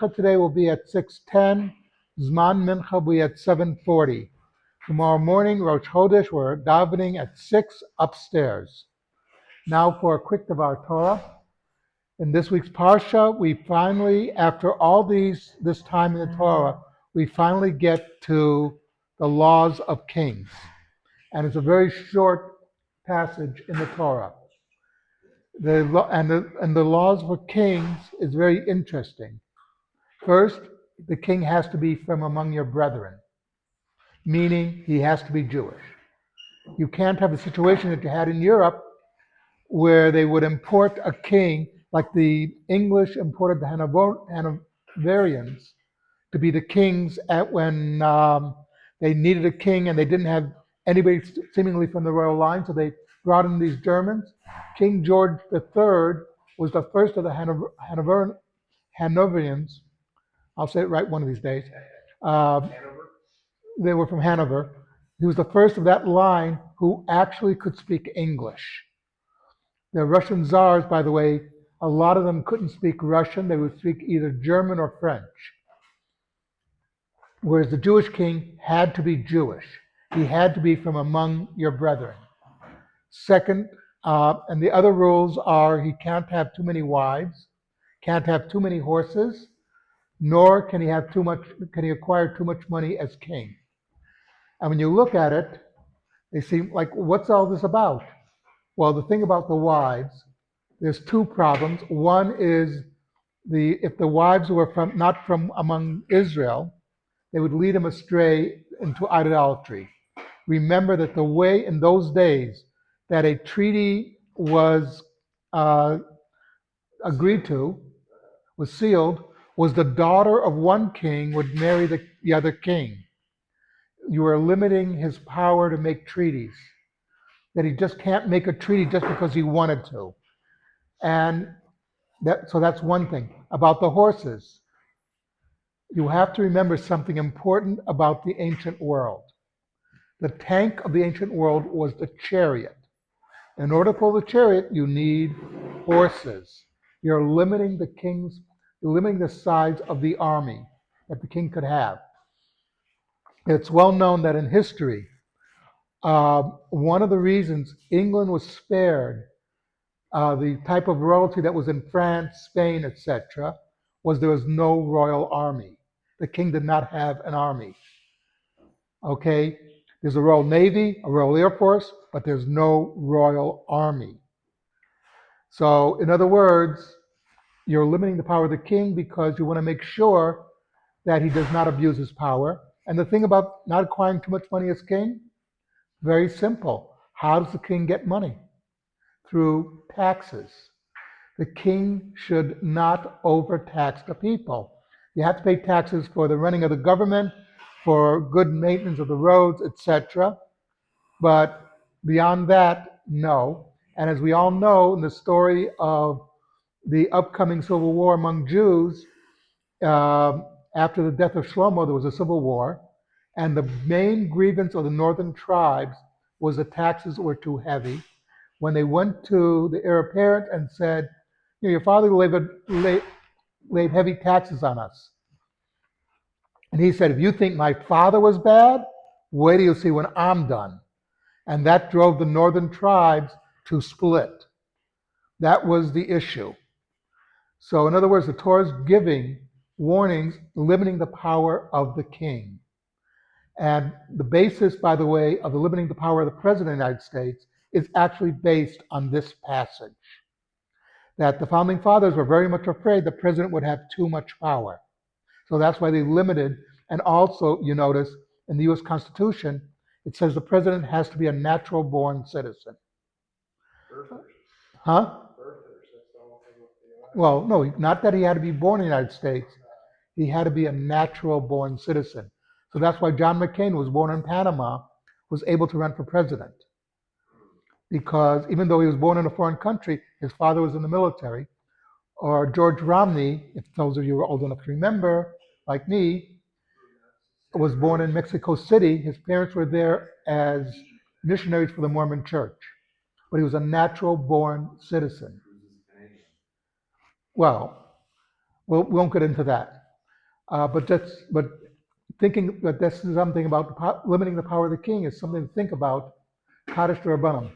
Mincha today will be at 6:10. Zman Mincha will be at 7:40. Tomorrow morning, Rosh Chodesh, we're davening at 6 upstairs. Now for a quick Devar Torah. In this week's Parsha, we finally, after all this time in the Torah, we finally get to the laws of kings. And it's a very short passage in the Torah. The laws for kings is very interesting. First, the king has to be from among your brethren, meaning he has to be Jewish. You can't have a situation that you had in Europe where they would import a king, like the English imported the Hanoverians to be the kings when they needed a king and they didn't have anybody seemingly from the royal line, so they brought in these Germans. King George III was the first of the Hanoverians. I'll say it right one of these days. They were from Hanover. He was the first of that line who actually could speak English. The Russian czars, by the way, a lot of them couldn't speak Russian. They would speak either German or French. Whereas the Jewish king had to be Jewish. He had to be from among your brethren. Second, and the other rules are he can't have too many wives, can't have too many horses, nor can he acquire too much money as king. And when you look at it, they seem like, what's all this about? Well, the thing about the wives, there's two problems. One is if the wives were not from among Israel, they would lead him astray into idolatry. Remember that the way in those days that a treaty was agreed to, was sealed, was the daughter of one king would marry the other king. You are limiting his power to make treaties. That he just can't make a treaty just because he wanted to. And so that's one thing. About the horses, you have to remember something important about the ancient world. The tank of the ancient world was the chariot. In order to pull the chariot, you need horses. You're limiting the size of the army that the king could have. It's well known that in history, one of the reasons England was spared the type of royalty that was in France, Spain, etc., was there was no royal army. The king did not have an army. Okay? There's a Royal Navy, a Royal Air Force, but there's no royal army. So, in other words, you're limiting the power of the king because you want to make sure that he does not abuse his power. And the thing about not acquiring too much money as king, very simple. How does the king get money? Through taxes. The king should not overtax the people. You have to pay taxes for the running of the government, for good maintenance of the roads, etc. But beyond that, no. And as we all know, in the story of the upcoming civil war among Jews, after the death of Shlomo, there was a civil war, and the main grievance of the northern tribes was the taxes were too heavy. When they went to the heir apparent and said, your father laid heavy taxes on us. And he said, if you think my father was bad, wait till you see when I'm done. And that drove the northern tribes to split. That was the issue. So in other words, the Torah is giving warnings limiting the power of the king. And the basis, by the way, of the limiting the power of the President of the United States is actually based on this passage. That the founding fathers were very much afraid the president would have too much power. So that's why they limited. And also, you notice, in the U.S. Constitution, it says the president has to be a natural-born citizen. Huh? Well, no, not that he had to be born in the United States. He had to be a natural-born citizen. So that's why John McCain was born in Panama, was able to run for president. Because even though he was born in a foreign country, his father was in the military. Or George Romney, if those of you are old enough to remember, like me, was born in Mexico City. His parents were there as missionaries for the Mormon Church. But he was a natural-born citizen. Well, we won't get into that. But thinking that this is something about limiting the power of the king is something to think about. Kaddish Rabbanim.